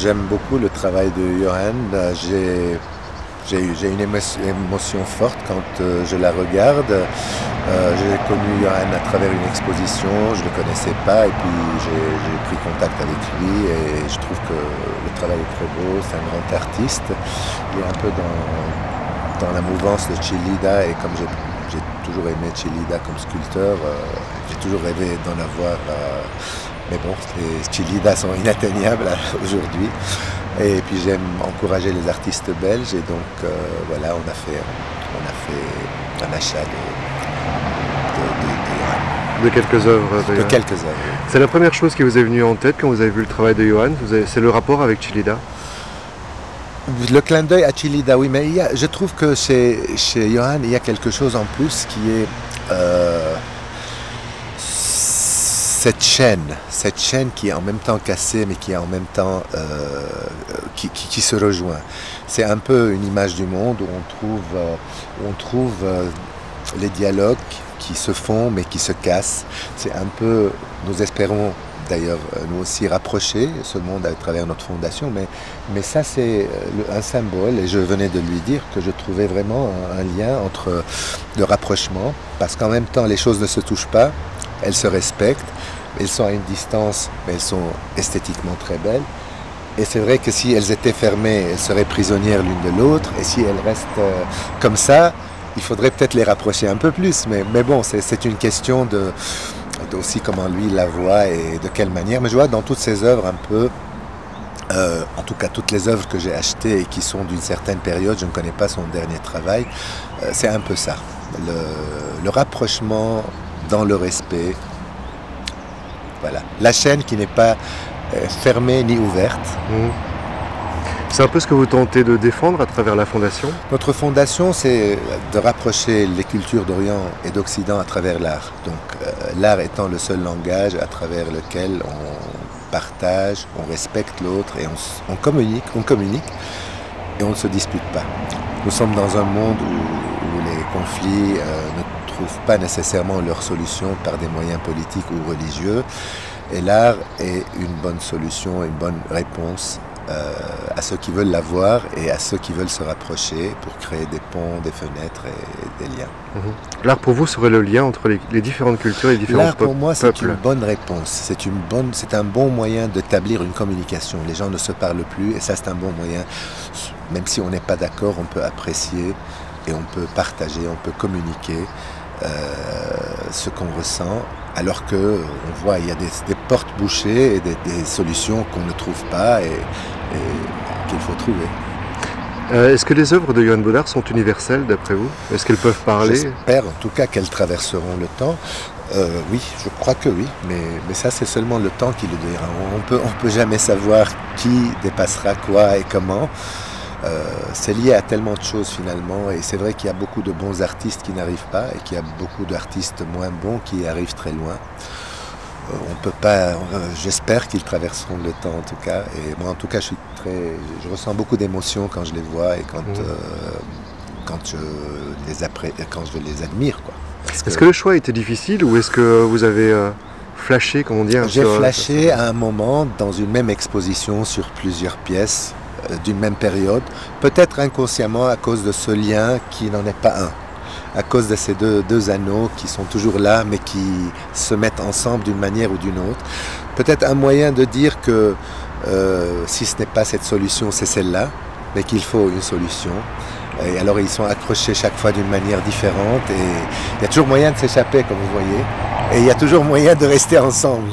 J'aime beaucoup le travail de Johan. J'ai une émotion forte quand je la regarde. J'ai connu Johan à travers une exposition, je ne le connaissais pas et puis j'ai pris contact avec lui et je trouve que le travail est très beau, c'est un grand artiste. Il est un peu dans la mouvance de Chillida et comme j'ai toujours aimé Chillida comme sculpteur, j'ai toujours rêvé d'en avoir. Mais bon, les Chillidas sont inatteignables aujourd'hui. Et puis j'aime encourager les artistes belges et donc voilà, on a fait un achat de quelques œuvres. De quelques œuvres. Oui. C'est la première chose qui vous est venue en tête quand vous avez vu le travail de Johan. C'est le rapport avec Chillida. Le clin d'œil à Chillida, oui, mais je trouve que chez Johan, il y a quelque chose en plus qui est cette chaîne qui est en même temps cassée, mais qui est en même temps qui se rejoint. C'est un peu une image du monde où on trouve les dialogues qui se font, mais qui se cassent. C'est un peu, nous espérons d'ailleurs nous aussi rapprocher ce monde à travers notre fondation, mais ça c'est un symbole et je venais de lui dire que je trouvais vraiment un lien entre le rapprochement, parce qu'en même temps les choses ne se touchent pas, elles se respectent, elles sont à une distance, mais elles sont esthétiquement très belles. Et c'est vrai que si elles étaient fermées, elles seraient prisonnières l'une de l'autre, et si elles restent comme ça, il faudrait peut-être les rapprocher un peu plus, mais bon, c'est une question de aussi comment lui la voit et de quelle manière. Mais je vois dans toutes ses œuvres un peu, en tout cas toutes les œuvres que j'ai achetées et qui sont d'une certaine période, je ne connais pas son dernier travail, c'est un peu ça. Le rapprochement dans le respect, voilà. La chaîne qui n'est pas fermée ni ouverte. C'est un peu ce que vous tentez de défendre à travers la Fondation. Notre Fondation, c'est de rapprocher les cultures d'Orient et d'Occident à travers l'art. Donc l'art étant le seul langage à travers lequel on partage, on respecte l'autre et on communique et on ne se dispute pas. Nous sommes dans un monde où les conflits ne trouvent pas nécessairement leur solution par des moyens politiques ou religieux. Et l'art est une bonne solution, une bonne réponse à ceux qui veulent la voir et à ceux qui veulent se rapprocher pour créer des ponts, des fenêtres et des liens. L'art pour vous serait le lien entre les différentes cultures et les différents peuples? L'art pour moi c'est une bonne réponse, c'est un bon moyen d'établir une communication. Les gens ne se parlent plus et ça c'est un bon moyen. Même si on n'est pas d'accord, on peut apprécier et on peut partager, on peut communiquer ce qu'on ressent. Alors qu'on voit il y a des portes bouchées et des solutions qu'on ne trouve pas et qu'il faut trouver. Est-ce que les œuvres de Yohann Bodard sont universelles d'après vous? Est-ce qu'elles peuvent parler? J'espère en tout cas qu'elles traverseront le temps. Oui, je crois que oui, mais ça c'est seulement le temps qui le dira. On peut jamais savoir qui dépassera quoi et comment. C'est lié à tellement de choses finalement et c'est vrai qu'il y a beaucoup de bons artistes qui n'arrivent pas et qu'il y a beaucoup d'artistes moins bons qui arrivent très loin. On peut pas, j'espère qu'ils traverseront le temps en tout cas et moi en tout cas je ressens beaucoup d'émotions quand je les vois et quand je les admire quoi. Est-ce que le choix était difficile ou est-ce que vous avez flashé, comme on dit? J'ai flashé à un moment dans une même exposition sur plusieurs pièces d'une même période, peut-être inconsciemment à cause de ce lien qui n'en est pas un, à cause de ces deux anneaux qui sont toujours là mais qui se mettent ensemble d'une manière ou d'une autre. Peut-être un moyen de dire que si ce n'est pas cette solution, c'est celle-là, mais qu'il faut une solution. Et alors ils sont accrochés chaque fois d'une manière différente et il y a toujours moyen de s'échapper comme vous voyez et il y a toujours moyen de rester ensemble.